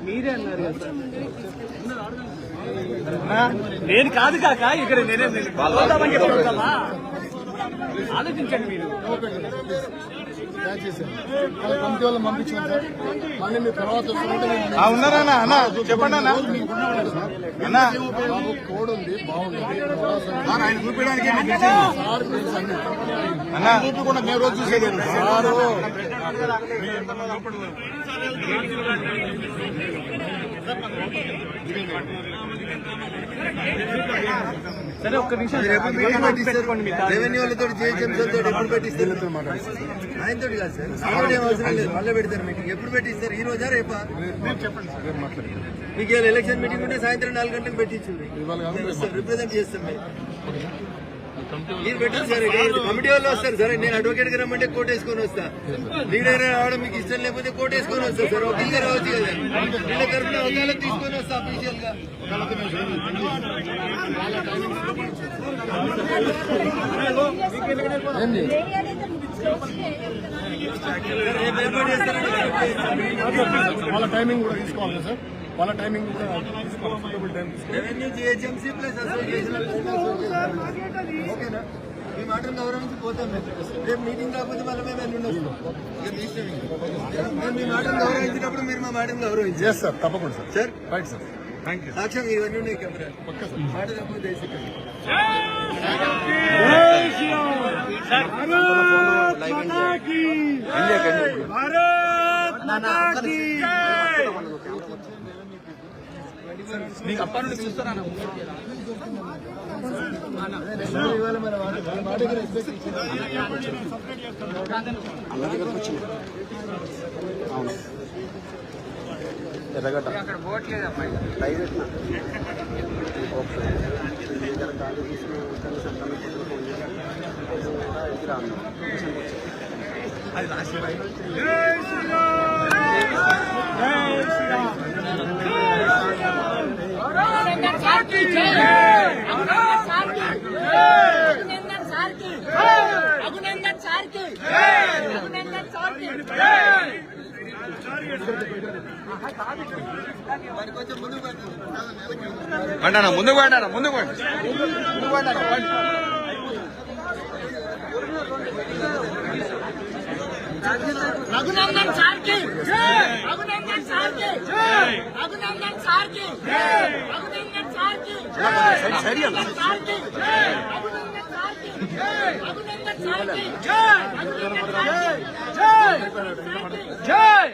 మీరే అన్నారు కదా నేను కాదు కాక ఇక్కడ నేనే చెప్తామా ఆలోచించండి మీరు కమిటీ వాళ్ళు పంపించాం సార్. మళ్ళీ మీ తర్వాత ఉన్నారా అన్న చెప్పండి అన్న అన్న కోడ్ ఉంది బాగుంది ఆయన చూపించడానికి సార్ తెలుసు అన్ని అన్న చూపకుండా మేము రోజు చూసేది సారు సరే ఒక్క నిమిషం రెవెన్యూ వాళ్ళతో జిహెచ్ఎంసీ వాళ్ళతో ఎప్పుడు పెట్టిస్తారు ఆయనతో కాదు సార్ సార్ ఏం అవసరం లేదు మళ్ళీ పెడతారు మీటింగ్ ఎప్పుడు పెట్టిస్తారు ఈ రోజా రేపా చెప్పండి సార్ మాట్లాడండి మీకు ఎలక్షన్ మీటింగ్ ఉంటే సాయంత్రం 4 గంటలకు పెట్టించింది రిప్రజెంట్ చేస్తాం మీరు పెట్టండి సార్ కమిటీ వాళ్ళు వస్తారు సరే నేను అడ్వకేట్ గా రమ్మంటే కోర్టు వేసుకొని వస్తా లీడర్ రావడం మీకు ఇష్టం లేకపోతే కోర్టు వేసుకొని వస్తా సార్ వకీల్గా రావచ్చు కదా వీళ్ళ తరఫున వకాలకు తీసుకొని వస్తా అఫీషియల్ గా వాళ్ళ టైమింగ్ కూడా తీసుకోవాలి సార్ వాళ్ళ టైమింగ్ కూడా రెవెన్యూ జిహెచ్ఎంసీ ప్లస్ అసోసియేషన్ ఓకేనా మీ మాటను గౌరవించి పోతాం రేపు మీటింగ్ కాకపోతే మళ్ళీ మేము ఎన్ని ఉండొచ్చు మేము మీ మాటను గౌరవించినప్పుడు మీరు మా మాటను గౌరవించారు చేస్తారు తప్పకుండా sir sir right sir thank you సాక్ష్యం ఇవన్నీ ఉన్నాయి కెమెరా మాట తప్పదు దేశం మీకు అప్పటి నుండి చూస్తారా ఎర్రగడ్డ అక్కడ పోవట్లేదమ్మా అది లాస్ట్ పండారా ముందుకు పండారా ముందుకు రఘునందన్ సార్కి రఘునందన్ సార్కి రఘునందన్ సార్కి రఘునందన్ సార్కి సరి అన్న సార్కి రఘునందన్ సార్కి రఘునందన్ సార్కి జై